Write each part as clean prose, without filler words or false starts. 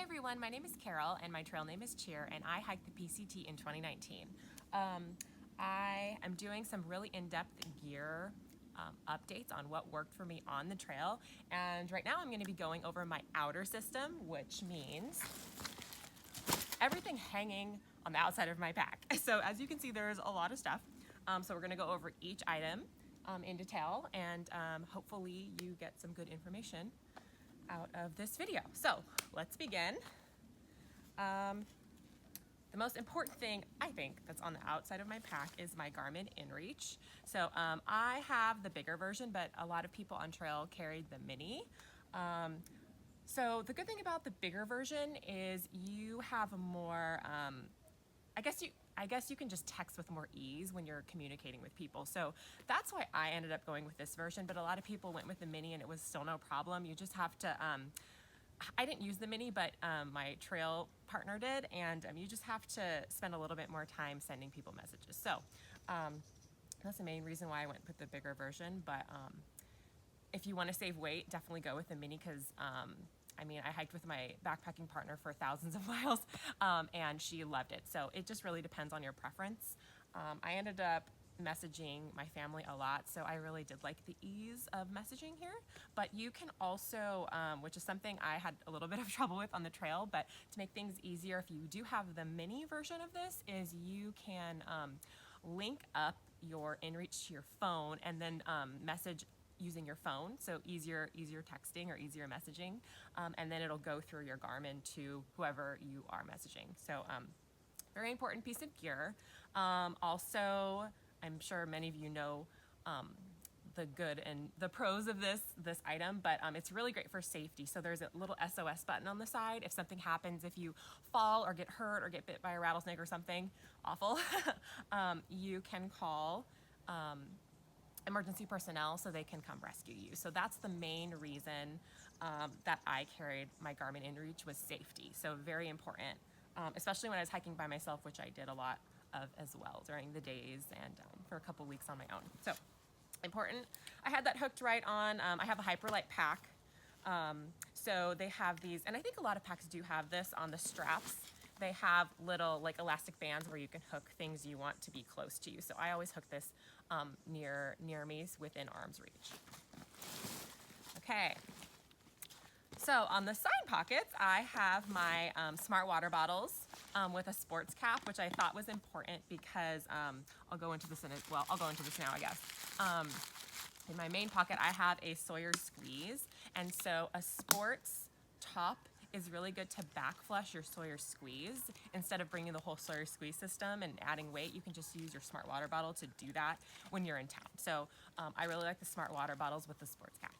everyone, my name is Carol and my trail name is Cheer, and I hiked the PCT in 2019. I am doing some really in-depth gear updates on what worked for me on the trail, and right now I'm going to be going over my outer system, which means everything hanging on the outside of my pack. So as you can see, there's a lot of stuff. So we're going to go over each item in detail, and hopefully you get some good information out of this video. So let's begin. The most important thing I think that's on the outside of my pack is my Garmin InReach. So I have the bigger version, but a lot of people on trail carried the mini. So the good thing about the bigger version is you have more, I guess you can just text with more ease when you're communicating with people. So that's why I ended up going with this version, but a lot of people went with the mini and it was still no problem. You just have to, I didn't use the mini, but my trail partner did, and you just have to spend a little bit more time sending people messages. So that's the main reason why I went with the bigger version, but if you want to save weight, definitely go with the mini because I mean, I hiked with my backpacking partner for thousands of miles, and she loved it. So it just really depends on your preference. I ended up messaging my family a lot, so I really did like the ease of messaging here. But you can also, which is something I had a little bit of trouble with on the trail, but to make things easier, if you do have the mini version of this, is you can link up your InReach to your phone and then message using your phone, so easier texting or easier messaging, and then it'll go through your Garmin to whoever you are messaging. So very important piece of gear. Also, I'm sure many of you know the good and the pros of this item, but it's really great for safety. So there's a little SOS button on the side. If something happens, if you fall or get hurt or get bit by a rattlesnake or something awful, you can call emergency personnel so they can come rescue you. So that's the main reason that I carried my Garmin InReach, was safety. So very important, especially when I was hiking by myself, which I did a lot of as well during the days and for a couple weeks on my own. So important. I had that hooked right on. I have a Hyperlite pack. So they have these, and I think a lot of packs do have this on the straps. They have little like elastic bands where you can hook things you want to be close to you. So I always hook this near me, within arm's reach. Okay. So on the side pockets, I have my SmartWater bottles with a sports cap, which I thought was important because I'll go into this now, I guess. In my main pocket, I have a Sawyer squeeze, and so a sports top is really good to back flush your Sawyer squeeze. Instead of bringing the whole Sawyer squeeze system and adding weight, you can just use your SmartWater bottle to do that when you're in town. So I really like the SmartWater bottles with the sports cap.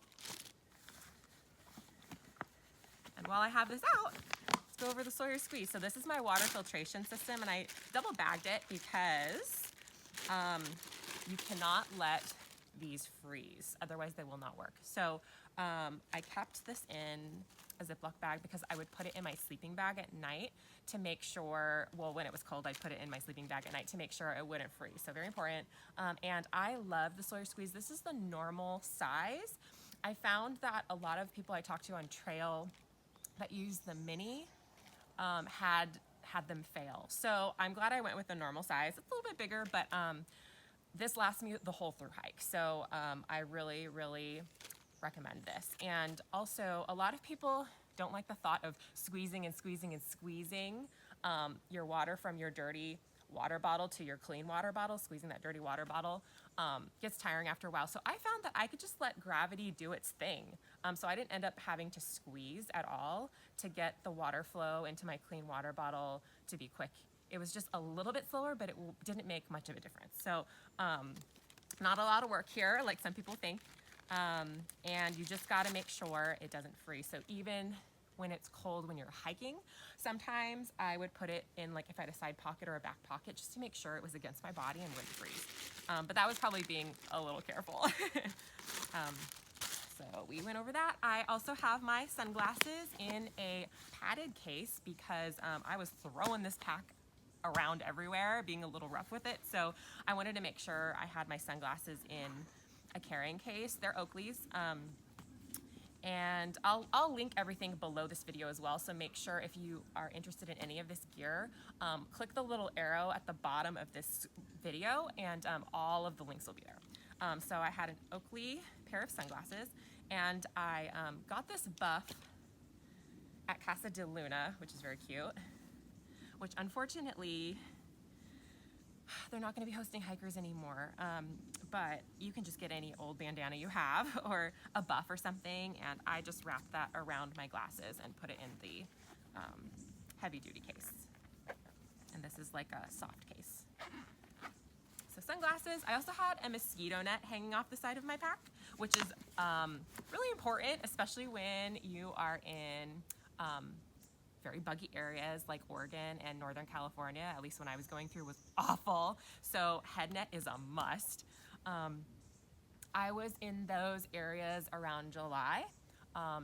And while I have this out, let's go over the Sawyer squeeze. So this is my water filtration system, and I double bagged it because you cannot let these freeze, otherwise they will not work. So I kept this in a Ziploc bag because I would put it in my sleeping bag at night to make sure, well, when it was cold, I'd put it in my sleeping bag at night to make sure it wouldn't freeze. So very important. And I love the Sawyer squeeze. This is the normal size. I found that a lot of people I talked to on trail that used the mini had them fail. So I'm glad I went with the normal size. It's a little bit bigger, but this lasts me the whole through hike. So I really, really recommend this. And also, a lot of people don't like the thought of squeezing your water from your dirty water bottle to your clean water bottle. Squeezing that dirty water bottle gets tiring after a while. So I found that I could just let gravity do its thing. So I didn't end up having to squeeze at all to get the water flow into my clean water bottle to be quick. It was just a little bit slower, but it didn't make much of a difference. So not a lot of work here, like some people think. And you just got to make sure it doesn't freeze. So even when it's cold when you're hiking, sometimes I would put it in, like if I had a side pocket or a back pocket, just to make sure it was against my body and wouldn't freeze. But that was probably being a little careful. So we went over that. I also have my sunglasses in a padded case because I was throwing this pack around everywhere, being a little rough with it. So I wanted to make sure I had my sunglasses in a carrying case. They're Oakley's. And I'll link everything below this video as well, so make sure if you are interested in any of this gear, click the little arrow at the bottom of this video, and all of the links will be there. So I had an Oakley pair of sunglasses, and I got this buff at Casa de Luna, which is very cute, which unfortunately they're not going to be hosting hikers anymore, but you can just get any old bandana you have or a buff or something, and I just wrapped that around my glasses and put it in the heavy duty case. And this is like a soft case. So sunglasses. I also had a mosquito net hanging off the side of my pack, which is really important, especially when you are in very buggy areas like Oregon and Northern California. At least when I was going through, was awful. So head net is a must. I was in those areas around July,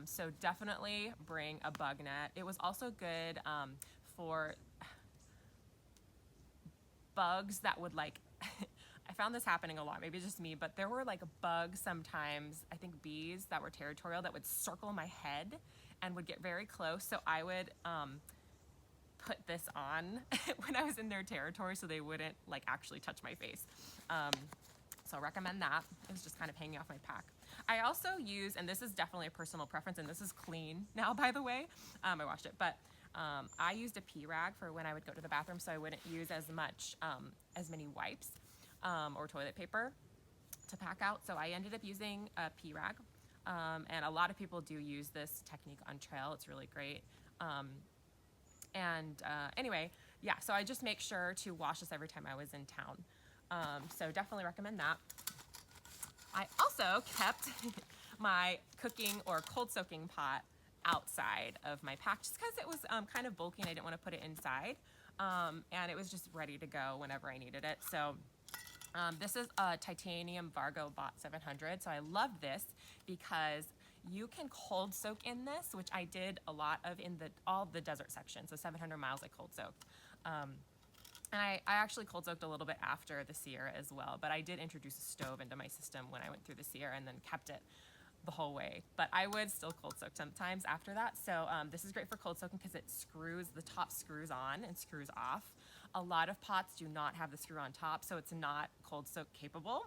so definitely bring a bug net. It was also good for bugs that would like, I found this happening a lot, maybe it's just me, but there were like bugs sometimes, I think bees that were territorial, that would circle my head and would get very close. So I would put this on when I was in their territory so they wouldn't like actually touch my face. So I recommend that. It was just kind of hanging off my pack. I also use, and this is definitely a personal preference, and this is clean now, by the way. I washed it, but I used a pee rag for when I would go to the bathroom, so I wouldn't use as much, as many wipes or toilet paper to pack out. So I ended up using a pee rag. And a lot of people do use this technique on trail. It's really great. Anyway, yeah, so I just make sure to wash this every time I was in town. So definitely recommend that. I also kept my cooking or cold soaking pot outside of my pack just because it was kind of bulky and I didn't want to put it inside. And it was just ready to go whenever I needed it. So this is a titanium Vargo Bot 700. So I love this because you can cold soak in this, which I did a lot of in all the desert section. So 700 miles I cold soaked. And I actually cold soaked a little bit after the Sierra as well, but I did introduce a stove into my system when I went through the Sierra and then kept it the whole way. But I would still cold soak sometimes after that. So this is great for cold soaking because it screws, the top screws on and screws off. A lot of pots do not have the screw on top, so it's not cold soak capable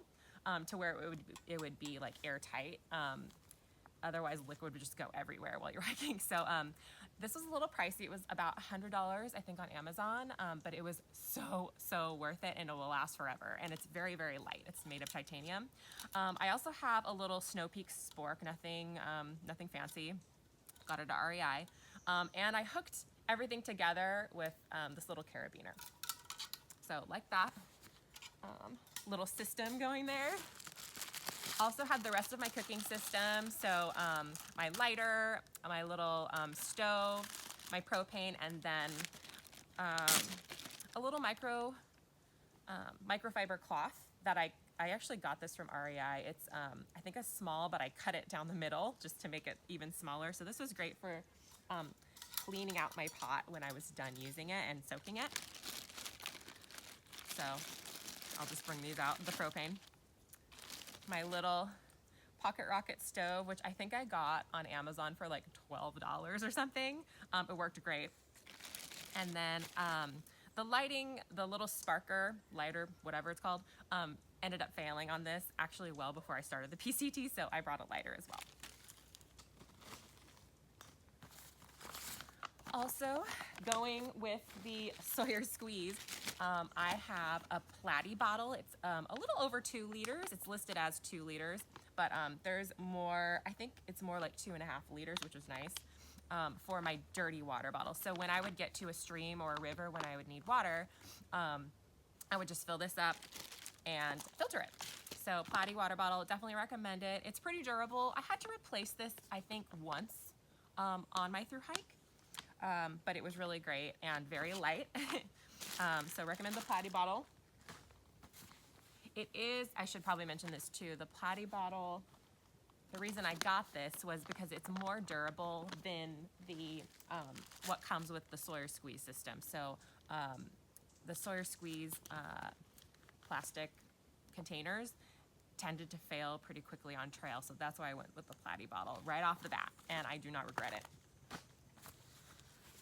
to where it would be like airtight. Otherwise liquid would just go everywhere while you're hiking. So this was a little pricey. It was about $100, I think, on Amazon, but it was so worth it, and it will last forever. And it's very, very light. It's made of titanium. I also have a little Snow Peak Spork, nothing fancy. Got it at REI. And I hooked everything together with this little carabiner. So like that, little system going there. Also had the rest of my cooking system, so my lighter, my little stove, my propane, and then a little microfiber cloth that I actually got this from REI. It's I think a small, but I cut it down the middle just to make it even smaller. So this was great for cleaning out my pot when I was done using it and soaking it. So I'll just bring these out, the propane. My little pocket rocket stove, which I think I got on Amazon for like $12 or something. It worked great. And then the lighting, the little sparker, lighter, whatever it's called, ended up failing on this actually well before I started the PCT, so I brought a lighter as well. Also, going with the Sawyer squeeze, I have a Platy bottle. It's a little over 2 liters. It's listed as 2 liters, but there's more, I think it's more like 2.5 liters, which is nice, for my dirty water bottle. So when I would get to a stream or a river when I would need water, I would just fill this up and filter it. So Platy water bottle, definitely recommend it. It's pretty durable. I had to replace this, I think, once on my thru hike. But it was really great and very light. So recommend the Platy bottle. It is, I should probably mention this too, the Platy bottle, the reason I got this was because it's more durable than the what comes with the Sawyer squeeze system. So the Sawyer squeeze plastic containers, tended to fail pretty quickly on trail, so that's why I went with the Platy bottle right off the bat, and I do not regret it.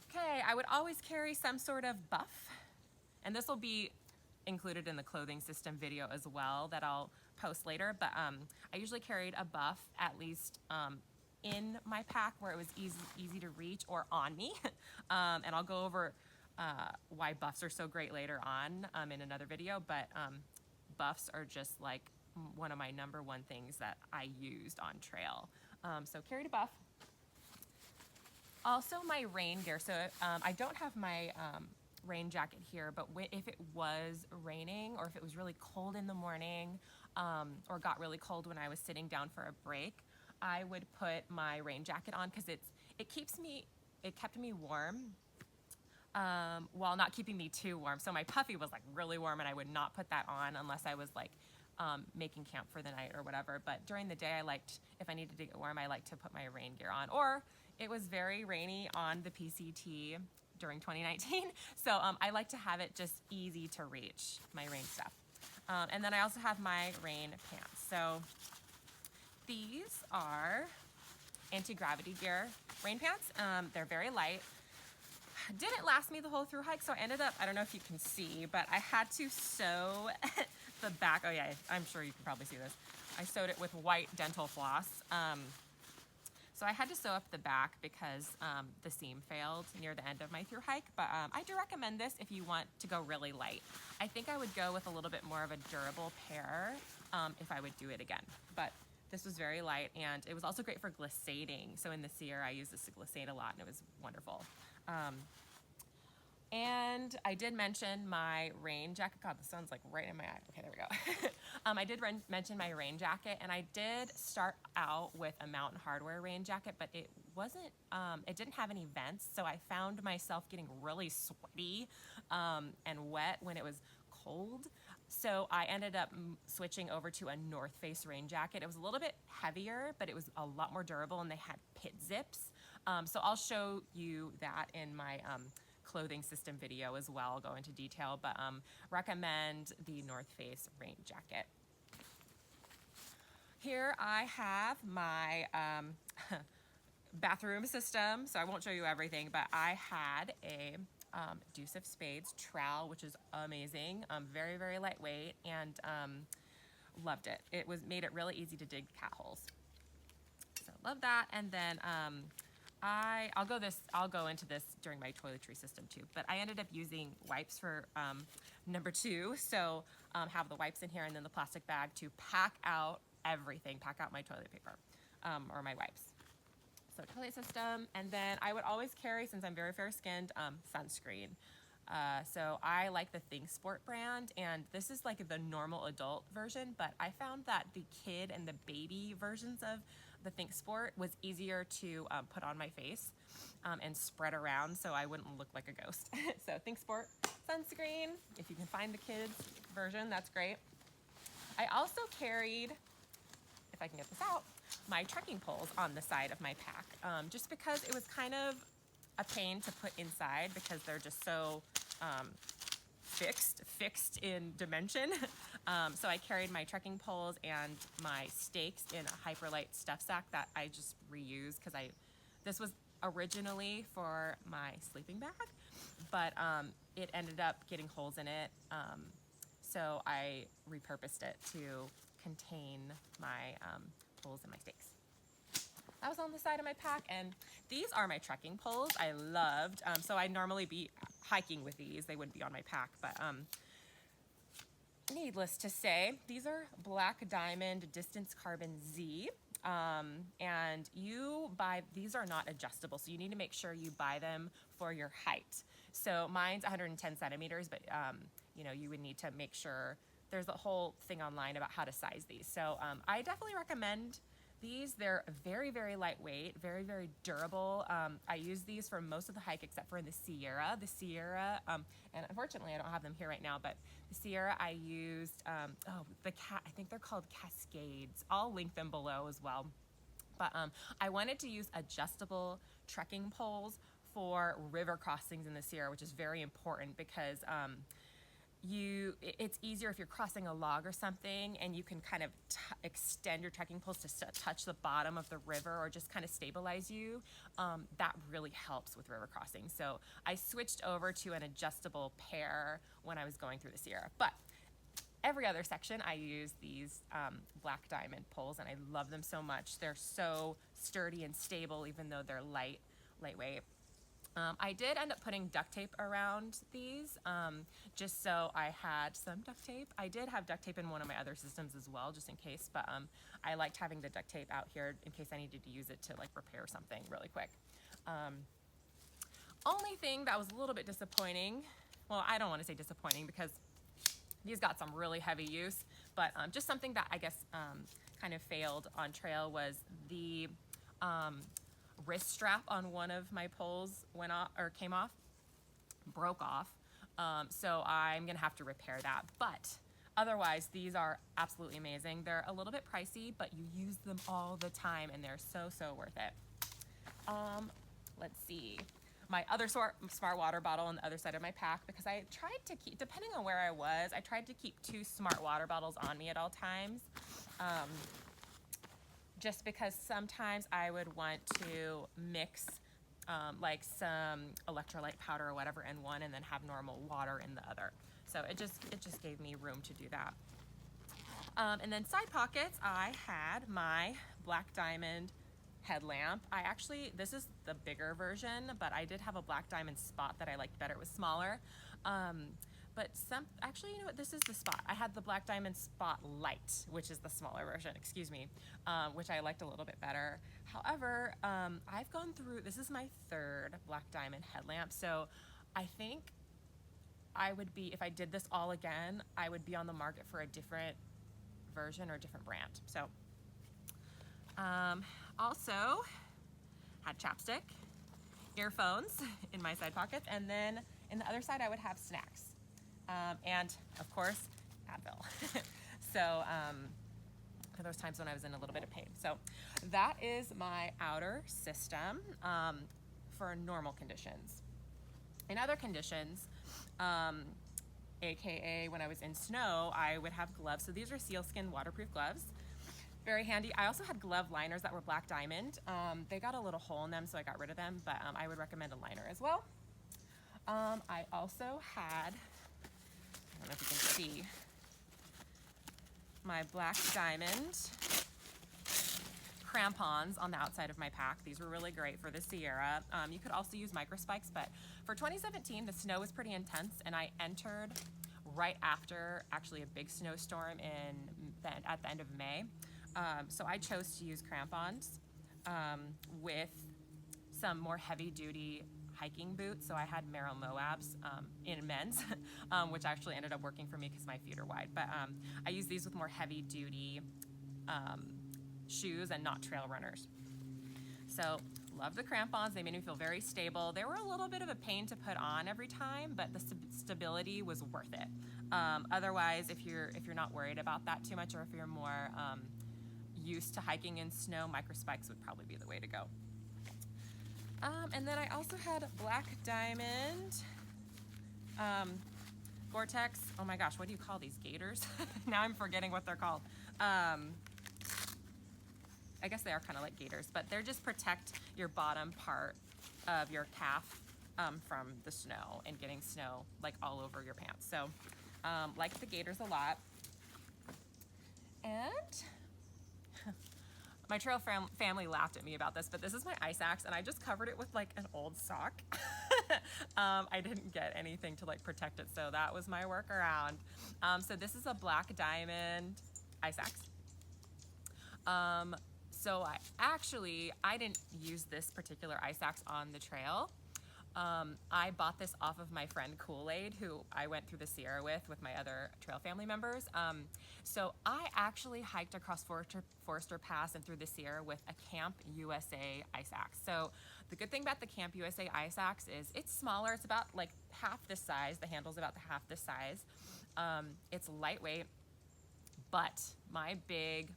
Okay, I would always carry some sort of buff, and this will be included in the clothing system video as well that I'll post later, but I usually carried a buff at least in my pack where it was easy to reach or on me, and I'll go over why buffs are so great later on in another video, but buffs are just like one of my #1 things that I used on trail. So carried a buff. Also my rain gear. So I don't have my rain jacket here, but if it was raining or if it was really cold in the morning or got really cold when I was sitting down for a break, I would put my rain jacket on because it kept me warm while not keeping me too warm. So my puffy was like really warm, and I would not put that on unless I was like making camp for the night or whatever. But during the day, if I needed to get warm, I liked to put my rain gear on. Or it was very rainy on the PCT during 2019, so I like to have it just easy to reach, my rain stuff. And then I also have my rain pants. So these are AntiGravity gear rain pants. They're very light. Didn't last me the whole through hike, so I ended up, I don't know if you can see, but I had to sew the back. Oh yeah, I'm sure you can probably see this. I sewed it with white dental floss. So I had to sew up the back because the seam failed near the end of my through hike, but I do recommend this if you want to go really light. I think I would go with a little bit more of a durable pair if I would do it again, but this was very light, and it was also great for glissading. So in the Sierra, I used this to glissade a lot, and it was wonderful. And I did mention my rain jacket. God, the sun's like right in my eye. Okay, there we go. I did mention my rain jacket, and I did start out with a Mountain Hardwear rain jacket, but it didn't have any vents, so I found myself getting really sweaty and wet when it was cold. So I ended up switching over to a North Face rain jacket. It was a little bit heavier, but it was a lot more durable, and they had pit zips. So I'll show you that in my clothing system video as well. I'll go into detail, but recommend the North Face rain jacket. Here I have my bathroom system, so I won't show you everything, but I had a Deuce of Spades trowel, which is amazing, very, very lightweight, and loved it. It made it really easy to dig cat holes. So love that. And then I'll go into this during my toiletry system too, but I ended up using wipes for #2. So have the wipes in here and then the plastic bag to pack out everything, pack out my toilet paper or my wipes. So toilet system, and then I would always carry, since I'm very fair-skinned, sunscreen. So I like the Spork brand, and this is like the normal adult version, but I found that the kid and the baby versions of the Spork was easier to put on my face and spread around so I wouldn't look like a ghost. So Spork sunscreen, if you can find the kids version, that's great. I also carried, if I can get this out, my trekking poles on the side of my pack, just because it was kind of a pain to put inside because they're just so fixed in dimension. So I carried my trekking poles and my stakes in a Hyperlite stuff sack that I just reused because this was originally for my sleeping bag, but it ended up getting holes in it. So I repurposed it to contain my poles and my stakes. That was on the side of my pack, and these are my trekking poles. I loved, so I'd normally be hiking with these. They wouldn't be on my pack, but needless to say, these are Black Diamond Distance Carbon Z, and these are not adjustable, so you need to make sure you buy them for your height. So mine's 110 centimeters, but you would need to make sure. There's a whole thing online about how to size these. So I definitely recommend these. They're very, very lightweight, very, very durable. I use these for most of the hike except for in the Sierra. And unfortunately I don't have them here right now, but the Sierra I used, I think they're called Cascades. I'll link them below as well. But I wanted to use adjustable trekking poles for river crossings in the Sierra, which is very important because it's easier if you're crossing a log or something, and you can kind of extend your trekking poles to touch the bottom of the river or just kind of stabilize you. That really helps with river crossing. So I switched over to an adjustable pair when I was going through the Sierra. But every other section, I use these black diamond poles, and I love them so much. They're so sturdy and stable, even though they're lightweight. I did end up putting duct tape around these, just so I had some duct tape. I did have duct tape in one of my other systems as well, just in case, but I liked having the duct tape out here in case I needed to use it to like repair something really quick. Only thing that was a little bit disappointing, well, I don't want to say disappointing because these got some really heavy use, but just something that I guess kind of failed on trail was the wrist strap on one of my poles went off, or came off, broke off. So I'm gonna have to repair that. But otherwise, these are absolutely amazing. They're a little bit pricey, but you use them all the time, and they're so worth it. Let's see. My other SmartWater bottle on the other side of my pack, because I tried to keep, depending on where I was, I tried to keep 2 SmartWater bottles on me at all times. Just because sometimes I would want to mix like some electrolyte powder or whatever in one and then have normal water in the other. So it just gave me room to do that. And then side pockets, I had my black diamond headlamp. This is the bigger version, but I did have a black diamond spot that I liked better. It was smaller. Actually, you know what, this is the spot. I had the black diamond spot Lite, which is the smaller version, excuse me, which I liked a little bit better. However, I've gone through, this is my 3rd black diamond headlamp, so I think I would be, if I did this all again, I would be on the market for a different version or a different brand. So, also had chapstick, earphones in my side pockets, and then in the other side I would have snacks. And of course, Advil. So for those times when I was in a little bit of pain. So that is my outer system for normal conditions. In other conditions, AKA when I was in snow, I would have gloves. So these are sealskin waterproof gloves. Very handy. I also had glove liners that were black diamond. They got a little hole in them, so I got rid of them, but I would recommend a liner as well. I also had, I don't know if you can see, my black diamond crampons on the outside of my pack. These were really great for the Sierra. You could also use micro spikes, but for 2017, the snow was pretty intense, and I entered right after actually a big snowstorm at the end of May. So I chose to use crampons with some more heavy-duty hiking boots. So I had Merrell Moabs in men's, which actually ended up working for me because my feet are wide. But I use these with more heavy-duty shoes and not trail runners. So love the crampons. They made me feel very stable. They were a little bit of a pain to put on every time, but the stability was worth it. Otherwise, if you're not worried about that too much, or if you're more used to hiking in snow, micro spikes would probably be the way to go. And then I also had black diamond Gore-Tex. Oh my gosh, what do you call these? Gaiters? Now I'm forgetting what they're called. I guess they are kind of like gaiters, but they're just protect your bottom part of your calf from the snow and getting snow like all over your pants. So like the gaiters a lot. And my trail family laughed at me about this, but this is my ice axe, and I just covered it with like an old sock. I didn't get anything to like protect it, so that was my workaround. So this is a black diamond ice axe. So I didn't use this particular ice axe on the trail. I bought this off of my friend Kool-Aid, who I went through the Sierra with my other trail family members. So I actually hiked across Forester Pass and through the Sierra with a Camp USA ice axe. So the good thing about the Camp USA ice axe is it's smaller. It's about like half this size. The handle's about half this size. It's lightweight, but my big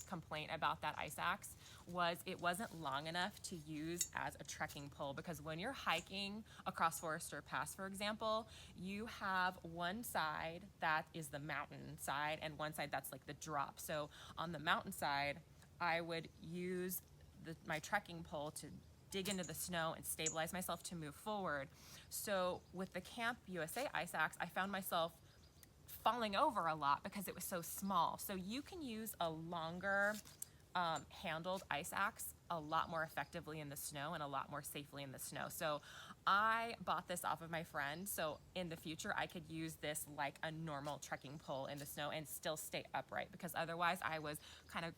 complaint about that ice axe was it wasn't long enough to use as a trekking pole, because when you're hiking across Forester Pass, for example, you have one side that is the mountain side and one side that's like the drop. So on the mountain side, I would use my trekking pole to dig into the snow and stabilize myself to move forward. So with the Camp USA ice axe, I found myself falling over a lot because it was so small. So you can use a longer handled ice axe a lot more effectively in the snow and a lot more safely in the snow. So I bought this off of my friend, so in the future I could use this like a normal trekking pole in the snow and still stay upright, because otherwise I was kind of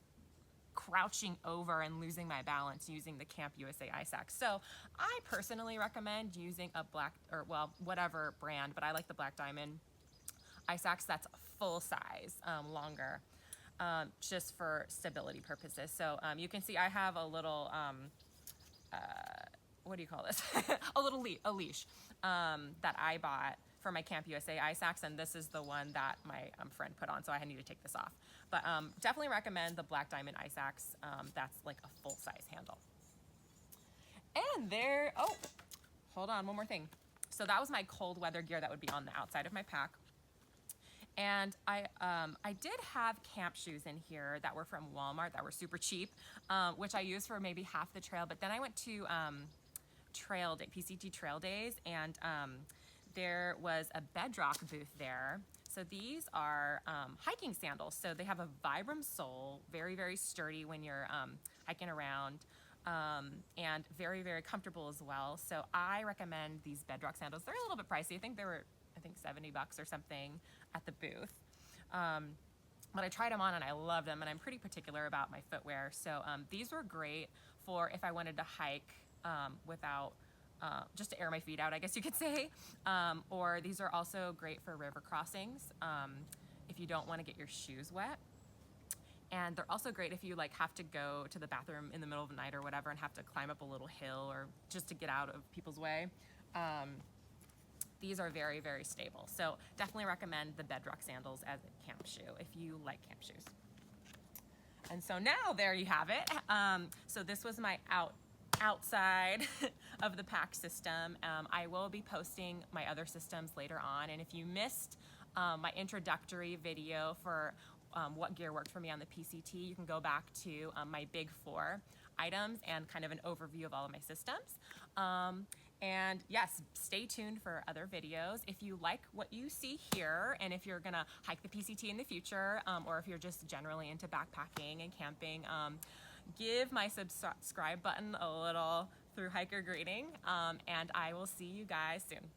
crouching over and losing my balance using the Camp USA ice axe. So I personally recommend using a black, or well, whatever brand, but I like the Black Diamond ice axe that's full size, longer, just for stability purposes. So you can see I have a little, what do you call this? a leash that I bought for my Camp USA ice axe, and this is the one that my friend put on, so I need to take this off. But definitely recommend the Black Diamond ice axe. That's like a full size handle. And there, oh, hold on, one more thing. So that was my cold weather gear that would be on the outside of my pack. And I did have camp shoes in here that were from Walmart that were super cheap, which I used for maybe half the trail. But then I went to trail day, PCT trail days, and there was a Bedrock booth there. So these are hiking sandals. So they have a Vibram sole, very, very sturdy when you're hiking around, and very, very comfortable as well. So I recommend these Bedrock sandals. They're a little bit pricey. I think they were, $70 or something at the booth. But I tried them on and I loved them, and I'm pretty particular about my footwear. So these were great for if I wanted to hike without, just to air my feet out, I guess you could say. Or these are also great for river crossings if you don't want to get your shoes wet. And they're also great if you like have to go to the bathroom in the middle of the night or whatever and have to climb up a little hill or just to get out of people's way. These are very, very stable. So definitely recommend the Bedrock sandals as a camp shoe if you like camp shoes. And so now there you have it. So this was my outside of the pack system. I will be posting my other systems later on. And if you missed my introductory video for what gear worked for me on the PCT, you can go back to my big 4 items and kind of an overview of all of my systems. And yes, stay tuned for other videos. If you like what you see here, and if you're gonna hike the PCT in the future, or if you're just generally into backpacking and camping, give my subscribe button a little through hiker greeting, and I will see you guys soon.